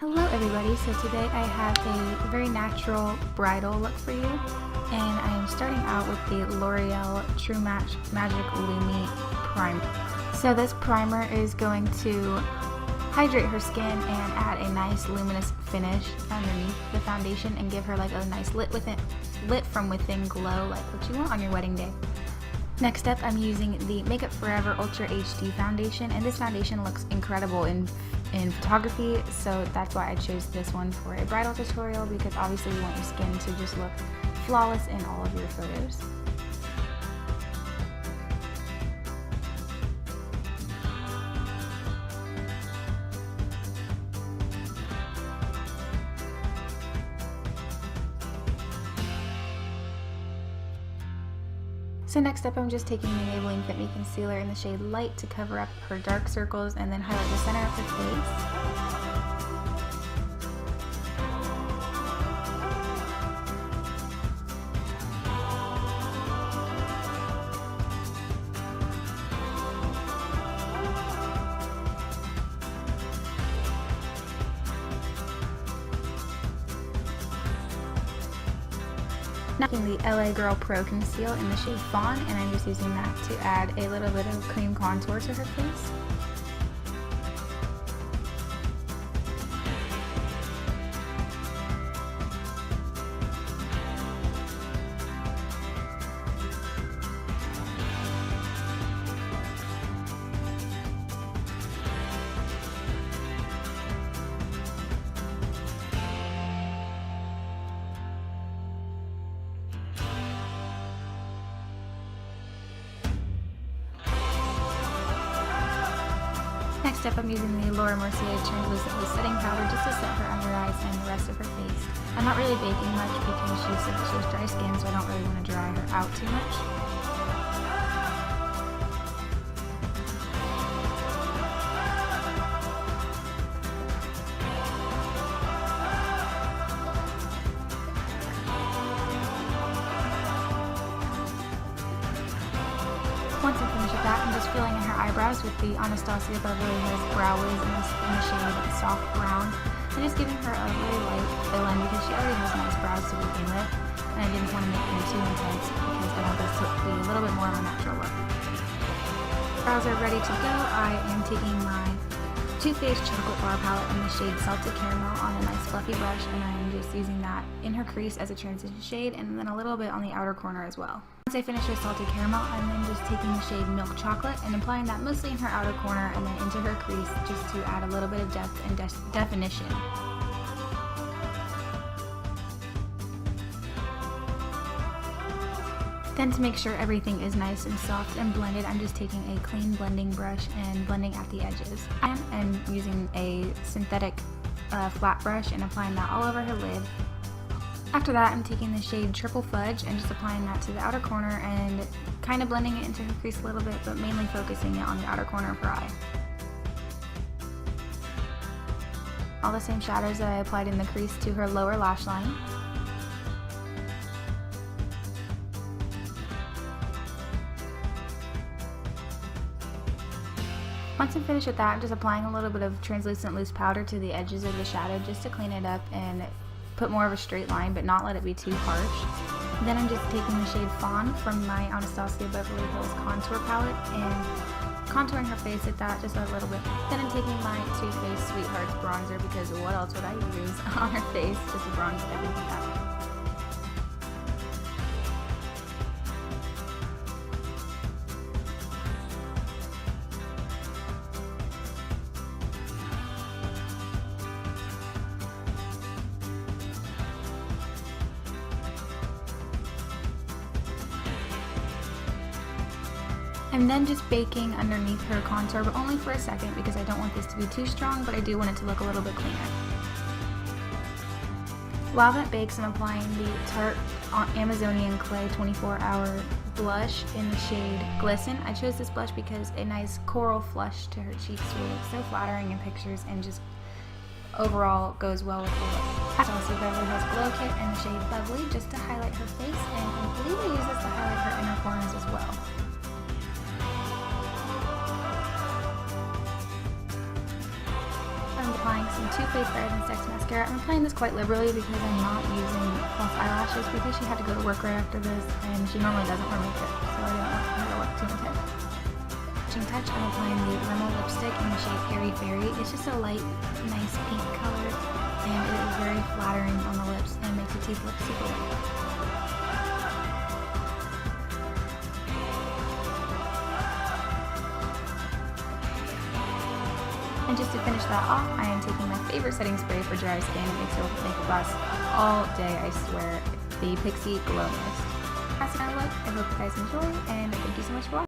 Hello everybody, so today I have a very natural bridal look for you, and I am starting out with the L'Oreal True Magic Lumi Primer. So this primer is going to hydrate her skin and add a nice luminous finish underneath the foundation and give her like a nice lit from within glow like what you want on your wedding day. Next up, I'm using the Makeup Forever Ultra HD foundation, and this foundation looks incredible in photography, so that's why I chose this one for a bridal tutorial, because obviously you want your skin to just look flawless in all of your photos. So next up, I'm just taking the Maybelline Fit Me Concealer in the shade Light to cover up her dark circles and then highlight the center of her face. Taking the LA Girl Pro Conceal in the shade Fawn, and I'm just using that to add a little bit of cream contour to her face. Next up, I'm using the Mercier translucent setting powder just to set her under eyes and the rest of her face. I'm not really baking much because she said that she has dry skin, so I don't really want to dry her out too much. Once I'm finished with that, I'm just filling in her eyebrows with the Anastasia Beverly Hills Brow Wiz in the shade Soft Brown. I'm just giving her a really light fill-in because she already has nice brows to begin with, and I didn't want to make them too intense because I want this to be a little bit more of a natural look. Brows are ready to go. I am taking my Too Faced Chocolate Bar Palette in the shade Salted Caramel on a nice fluffy brush, and I'm just using that in her crease as a transition shade and then a little bit on the outer corner as well. Once I finish with Salted Caramel, I'm then just taking the shade Milk Chocolate and applying that mostly in her outer corner and then into her crease just to add a little bit of depth and definition. Then, to make sure everything is nice and soft and blended, I'm just taking a clean blending brush and blending at the edges. And using a synthetic flat brush and applying that all over her lid. After that, I'm taking the shade Triple Fudge and just applying that to the outer corner and kind of blending it into her crease a little bit, but mainly focusing it on the outer corner of her eye. All the same shadows that I applied in the crease to her lower lash line. Once I'm finished with that, I'm just applying a little bit of translucent loose powder to the edges of the shadow just to clean it up and put more of a straight line but not let it be too harsh. Then I'm just taking the shade Fawn from my Anastasia Beverly Hills Contour Palette and contouring her face with that just a little bit. Then I'm taking my Too Faced Sweethearts bronzer, because what else would I use on her face just to bronze everything out. I'm then just baking underneath her contour, but only for a second because I don't want this to be too strong, but I do want it to look a little bit cleaner. While that bakes, I'm applying the Tarte Amazonian Clay 24-Hour Blush in the shade Glisten. I chose this blush because a nice coral flush to her cheeks will look so flattering in pictures and just overall goes well with the look. I also Beverly Hills Glow Kit in the shade Bubbly just to highlight her face, and I believe I use this to highlight her inner corners as well. I'm applying some Too Faced Better Than Sex Mascara. I'm applying this quite liberally because I'm not using false eyelashes because she had to go to work right after this and she normally doesn't wear makeup, so I didn't want her to look too intense. Finishing touch, I'm applying the Rimmel lipstick in the shade Airy. It's just a light, nice pink color and it is very flattering on the lips and makes the teeth look super white. And just to finish that off, I am taking my favorite setting spray for dry skin. It makes your makeup last all day, I swear. The Pixi Glow Mist. That's my look. I hope you guys enjoy, and thank you so much for watching.